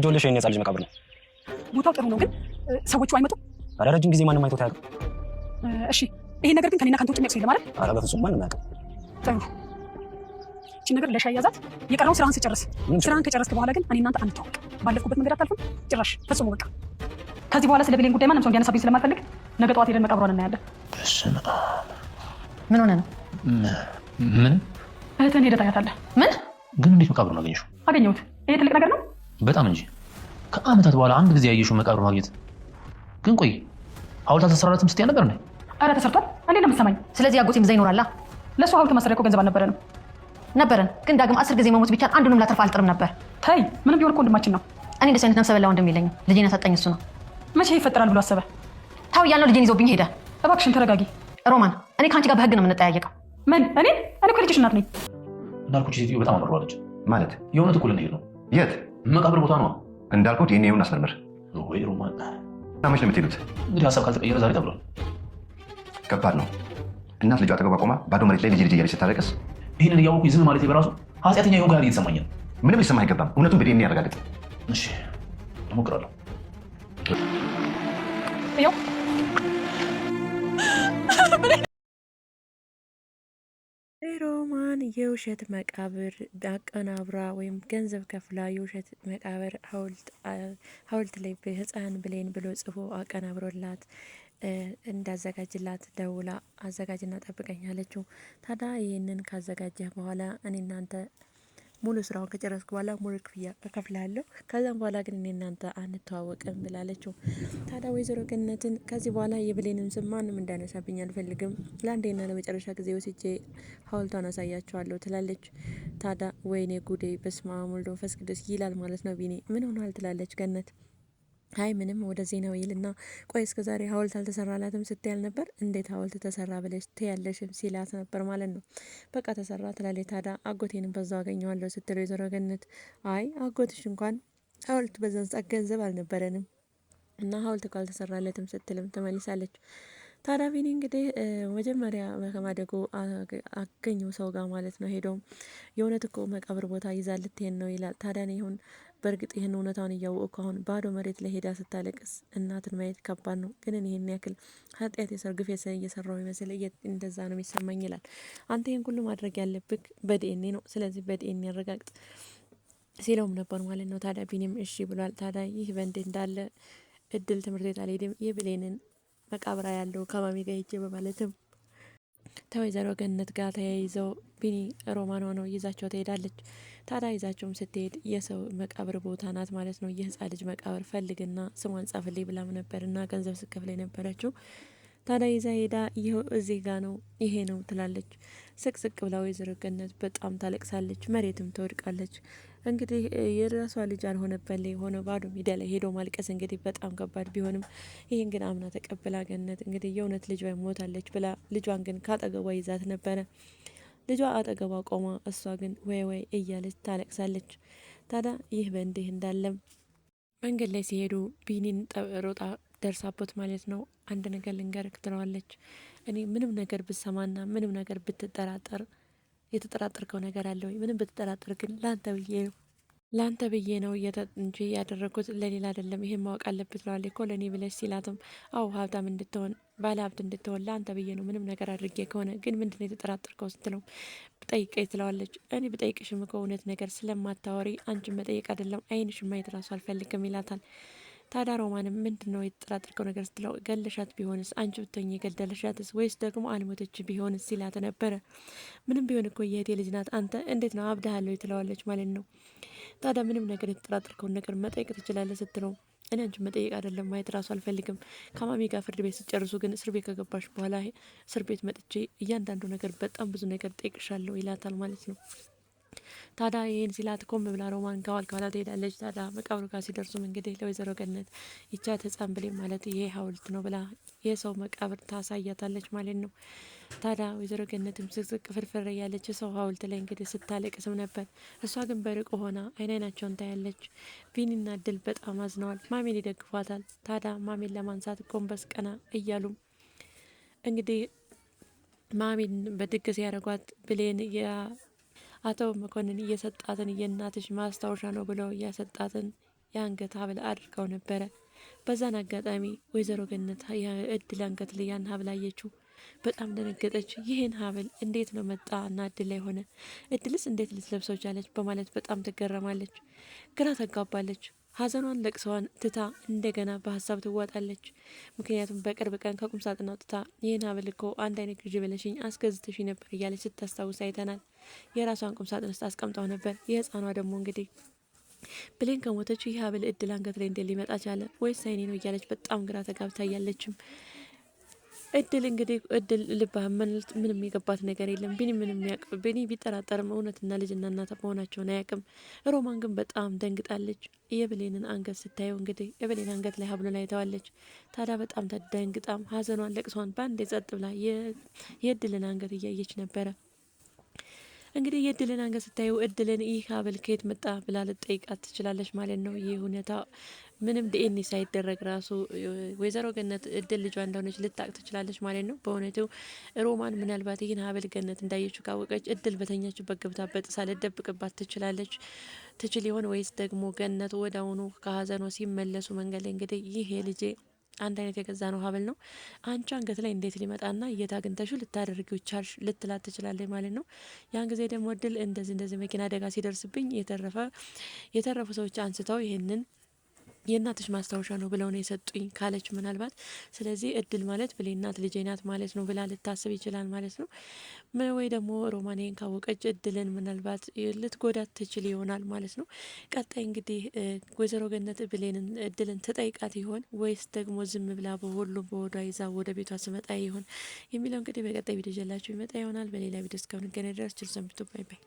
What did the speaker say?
ጆልሽ የኔ ጻልጅ መቃብር ነው። ቦታው ጥሩ ነው ግን ሰዎቹ አይመጡም? ኧረ ረጅም ጊዜ ማንም አይቶት አያውቅም። እሺ ይሄ ነገር ግን ከኔና ካንተ ውጭ የሚያውቅ ሰው የለም አይደል? ኧረ በፍጹም ማንም አያውቅም። ጥሩ እቺ ነገር ለሻይ ያዛት። የቀረው ስራህን ስጨርስ። ስራህን ከጨረስክ በኋላ ግን እኔ እናንተ አንተዋወቅ። ባለፍኩበት መንገድ አታልፍም ጭራሽ ፈጽሞ በቃ። ከዚህ በኋላ ስለ ብሌን ጉዳይ ማንም ሰው እንዲያነሳብኝ ስለማልፈልግ ነገ ጠዋት ሄደን መቃብሯን እናያለን። ምን ሆነ ነው? ምን እህትህን ሄደህ ታያታለህ። ምን ግን እንዴት መቃብሩን አገኘሽው? አገኘሁት። ይሄ ትልቅ ነገር ነው በጣም እንጂ። ከአመታት በኋላ አንድ ጊዜ ያየሽው መቃብር ማግኘት። ግን ቆይ ሐውልት አልተሰራለትም ስትይ ነበር እንዴ? ኧረ ተሰርቷል። እንዴት ነው የምትሰማኝ? ስለዚህ አጎቴም እዛ ይኖራላ። ለእሱ ሐውልት ማሰሪያ እኮ ገንዘብ አልነበረንም። ነበረን ግን ዳግም 10 ጊዜ መሞት ቢቻል አንዱንም ላተርፍ አልጥርም ነበር። ተይ ምንም ቢሆን እኮ ወንድማችን ነው። እኔ እንደዚህ አይነት ነፍሰ በላ ወንድም የለኝም። ልጄን ያሳጣኝ እሱ ነው። መቼ ይፈጠራል ብሎ አሰበ? ታው ያልነው ልጄን ይዞብኝ ሄደ። እባክሽን ተረጋጊ ሮማን። እኔ ከአንቺ ጋር በህግ ነው የምንጠያየቀው። ምን እኔ እኮ ልጅሽ እናት ነኝ። እንዳልኩት ሴትዮ በጣም አመራዋለች ማለት የእውነት እኮ ልንሄድ ነው። የት? መቃብር ቦታ ነው እንዳልኩት ይሄን ይሁን አስመርምር። ወይ ሮማን መች ነው የምትሄዱት? እንግዲህ ሀሳብ ካልተቀየረ ዛሬ ተብሏል። ከባድ ነው። እናት ልጇ አጠገቧ ቆማ ባዶ መሬት ላይ ልጅ እያለች ስታለቅስ ይህንን እያወቁ ዝም ማለት በራሱ ኃጢአተኛ የሆንኩ ያህል እየተሰማኝ ነው። ምንም ሊሰማ አይገባም። እውነቱን በዲኤንኤ ያረጋግጥ። እሺ እሞክራለሁ። ይኸው ሮማን የውሸት መቃብር አቀናብራ ወይም ገንዘብ ከፍላ የውሸት መቃብር ሐውልት ላይ ህፃን ብሌን ብሎ ጽፎ አቀናብሮላት እንዳዘጋጅላት ደውላ አዘጋጅና ጠብቀኝ አለችው። ታዲያ ይህንን ካዘጋጀህ በኋላ እኔ እናንተ ሙሉ ስራውን ከጨረስኩ በኋላ ሙሉ ክፍያ እከፍላለሁ፣ ከዛም በኋላ ግን እኔ እናንተ አንተዋወቅም ብላለችው። ታዲያ ወይዘሮ ገነትን ከዚህ በኋላ የብሌንን ስም ማንም እንዳነሳብኝ አልፈልግም፣ ለአንዴና ለመጨረሻ ጊዜ ወስጄ ሐውልቷን አሳያቸዋለሁ ትላለች። ታዲያ ወይኔ ጉዴ በስመ አብ ወወልድ ወመንፈስ ቅዱስ ይላል ማለት ነው ቢኒ። ምን ሆኗል ትላለች ገነት። አይ ምንም ወደ ዜናው ይልና ቆይ እስከ ዛሬ ሐውልት አልተሰራላትም ስትያል ነበር፣ እንዴት ሐውልት ተሰራ ብለሽ ትያለሽም ሲላት ነበር ማለት ነው። በቃ ተሰራ ትላለች። ታዲያ አጎቴንም በዛው አገኘዋለሁ ስትል ወይዘሮ ገነት አይ አጎትሽ እንኳን ሐውልት በዛን ሰዓት ገንዘብ አልነበረንም እና ሐውልት እኮ አልተሰራለትም ስትልም ትመልሳለች። ታዲያ ቢኒ እንግዲህ መጀመሪያ ከማደጎ አገኘው ሰው ጋር ማለት ነው። ሄዶም የእውነት እኮ መቃብር ቦታ ይዛ ልትሄድ ነው ይላል። ታዲያ እኔ ይሁን በእርግጥ ይህን እውነታውን እያወቅኩ አሁን ባዶ መሬት ላይ ሄዳ ስታለቅስ እናትን ማየት ከባድ ነው፣ ግን ይህን ያክል ኃጢአት ግፍ እየሰራው ይመስል እንደዛ ነው የሚሰማኝ ይላል። አንተ ይህን ሁሉ ማድረግ ያለብህ በዲኤንኤ ነው፣ ስለዚህ በዲኤንኤ ያረጋግጥ ሲለውም ነበር ማለት ነው። ታዲያ ቢኒም እሺ ብሏል። ታዲያ ይህ በእንዲህ እንዳለ እድል ትምህርት ቤት አልሄድም የብሌንን መቃብራ ያለው ከማሚ ጋር ሄጄ በማለትም ከወይዘሮ ገነት ጋር ተያይዘው ቢኒ ሮማን ሆነው ይዛቸው ትሄዳለች። ታዲያ ይዛቸውም ስትሄድ የሰው መቃብር ቦታ ናት ማለት ነው። የህፃን ልጅ መቃብር ፈልግና ስሟን ጻፍልኝ ብላም ነበርና ገንዘብ ስከፍል የነበረችው። ታዲያ ይዛ ሄዳ ይኸው እዚህ ጋ ነው ይሄ ነው ትላለች። ስቅስቅ ብላ ወይዘሮ ገነት በጣም ታለቅሳለች፣ መሬትም ትወድቃለች። እንግዲህ የራሷ ልጅ አልሆነበት ላይ ሆነ ባዶ ሜዳ ላይ ሄዶ ማልቀስ እንግዲህ በጣም ከባድ ቢሆንም ይህን ግን አምና ተቀብላ ገነት እንግዲህ የእውነት ልጇ ሞታለች ብላ ልጇን ግን ካጠገቧ ይዛት ነበረ። ልጇ አጠገቧ ቆማ እሷ ግን ወይ ወይ እያለች ታለቅሳለች። ታዲያ ይህ በእንዲህ እንዳለም መንገድ ላይ ሲሄዱ ቢኒን ሮጣ ደርሳቦት ማለት ነው። አንድ ነገር ልንገርክ ትለዋለች። እኔ ምንም ነገር ብሰማና ምንም ነገር ብትጠራጠር የተጠራጠርከው ነገር አለ ወይ? ምንም ብትጠራጠር ግን ለአንተ ብዬ ነው እንጂ ያደረኩት ለሌላ አይደለም፣ ይሄን ማወቅ አለብት ትለዋለች። እኮ ለእኔ ብለሽ ሲላትም አው ሀብታም እንድትሆን ባለ ሀብት እንድትሆን ለአንተ ብዬ ነው ምንም ነገር አድርጌ ከሆነ ግን ምንድነው የተጠራጠርከው ስትለው ጠይቀኝ ትለዋለች። እኔ ብጠይቅሽም እኮ እውነት ነገር ስለማታወሪ አንቺን መጠየቅ አይደለም አይንሽን ማየት ራሱ አልፈልግም ይላታል። ታዲያ ሮማንም ምንድን ነው የተጠራጠርከው ነገር ስትለው ገለሻት ቢሆንስ አንቺ ብትሆኚ የገደለሻትስ ወይስ ደግሞ አልሞተች ቢሆንስ ሲላት ነበረ። ምንም ቢሆን እኮ የእህቴ ልጅ ናት፣ አንተ እንዴት ነው አብዳሃለሁ ትለዋለች ማለት ነው። ታዲያ ምንም ነገር የተጠራጠርከውን ነገር መጠየቅ ትችላለህ ስትለው እኔ አንቺን መጠየቅ አይደለም ማየት ራሱ አልፈልግም፣ ከማሚ ጋር ፍርድ ቤት ስጨርሱ ግን እስር ቤት ከገባሽ በኋላ እስር ቤት መጥቼ እያንዳንዱ ነገር በጣም ብዙ ነገር ጠይቅሻለሁ ይላታል ማለት ነው። ታዲያ ይህን ሲላት ኮም ብላ ሮማን ከዋል ከኋላ ትሄዳለች። ታዲያ መቃብሩ ጋር ሲደርሱም እንግዲህ ለወይዘሮ ገነት ይቻት ህፃን ብሌን ማለት ይሄ ሐውልት ነው ብላ የሰው መቃብር ታሳያታለች ማለት ነው። ታዲያ ወይዘሮ ገነትም ስቅስቅ ፍርፍር ያለች ሰው ሐውልት ላይ እንግዲህ ስታለቅስም ነበር። እሷ ግን በርቆ ሆና አይናቸውን ታያለች። ቢኒና እድል በጣም አዝነዋል። ማሜን ይደግፏታል። ታዲያ ማሜን ለማንሳት ጎንበስ ቀና እያሉም እንግዲህ ማሜን በድግስ ያደረጓት ብሌን አቶ መኮንን እየሰጣትን የእናትሽ ማስታወሻ ነው ብለው እያሰጣትን የአንገት ሀብል አድርገው ነበረ። በዛን አጋጣሚ ወይዘሮ ገነት እድል አንገት ላይ ያን ሀብል አየችው። በጣም ደነገጠች። ይህን ሀብል እንዴት ነው መጣ እና እድል ላይ ሆነ? እድልስ እንዴት ልትለብሰው ቻለች? በማለት በጣም ትገረማለች፣ ግራ ተጋባለች። ሀዘኗን ለቅሰዋን ትታ እንደገና በሀሳብ ትዋጣለች። ምክንያቱም በቅርብ ቀን ከቁም ሳጥን አውጥታ ይህን ሀብል እኮ አንድ አይነት ግዢ ብለሽኝ አስገዝተሽ ነበር እያለች ስታስታውስ አይተናል። የራሷን ቁም ሳጥን ውስጥ አስቀምጠው ነበር። የህፃኗ ደግሞ እንግዲህ ብሌን ከሞተች ይህ ሀብል እድል አንገት ላይ እንዴት ሊመጣ ቻለ? ወይስ አይኔ ነው እያለች በጣም ግራ ተጋብታ እያለችም እድል እንግዲህ እድል ልባ ምንም የገባት ነገር የለም። ቢኒ ምንም ያውቅ ቢኒ ቢጠራጠርም እውነትና ልጅና እናት መሆናቸውን አያውቅም። ሮማን ግን በጣም ደንግጣለች። የብሌንን አንገት ስታየው እንግዲህ የብሌን አንገት ላይ ሀብሉን አይተዋለች። ታዲያ በጣም ተደንግጣም ሀዘኗን ለቅሷን በአንድ ጸጥ ብላ የእድልን አንገት እያየች ነበረ። እንግዲህ የእድልን አንገት ስታዩ እድልን ይህ ሀብል ከየት መጣ ብላ ልጠይቃት ትችላለች ማለት ነው። ይህ ሁኔታ ምንም ዲኤንኤ ሳይደረግ ራሱ ወይዘሮ ገነት እድል ልጇ እንደሆነች ልታቅ ትችላለች ማለት ነው። በእውነቱ ሮማን ምናልባት ይህን ሀብል ገነት እንዳየችው ካወቀች እድል በተኛችበት ገብታ በጥሳ ልደብቅባት ትችል ይሆን? ወይስ ደግሞ ገነት ወደ አሁኑ ከሀዘኗ ሲመለሱ መንገድ ላይ እንግዲህ ይህ የልጄ አንድ አይነት የገዛ ነው ሀብል ነው አንቺ አንገት ላይ እንዴት ሊመጣና የት አግኝተሽው ልታደርጊው ቻልሽ ልትላት ትችላለች ማለት ነው። ያን ጊዜ ደግሞ እድል እንደዚህ መኪና አደጋ ሲደርስብኝ የተረፉ ሰዎች አንስተው ይህንን የእናትሽ ማስታወሻ ነው ብለው ነው የሰጡኝ ካለች ምናልባት ስለዚህ እድል ማለት ብሌን እናት ልጄ ናት ማለት ነው ብላ ልታስብ ይችላል ማለት ነው። ወይ ደግሞ ሮማኔን ካወቀች እድልን ምናልባት ልትጎዳት ትችል ይሆናል ማለት ነው። ቀጣይ እንግዲህ ወይዘሮ ገነት ብሌንን እድልን ትጠይቃት ይሆን ወይስ ደግሞ ዝም ብላ በሁሉም በወዷ ይዛ ወደ ቤቷ ስመጣ ይሆን የሚለው እንግዲህ በቀጣይ ቪዲዮ ይዤላችሁ ይመጣ ይሆናል። በሌላ ቪዲዮ እስከምንገናኝ ድረስ ችል ሰንብቱ። ባይ ባይ።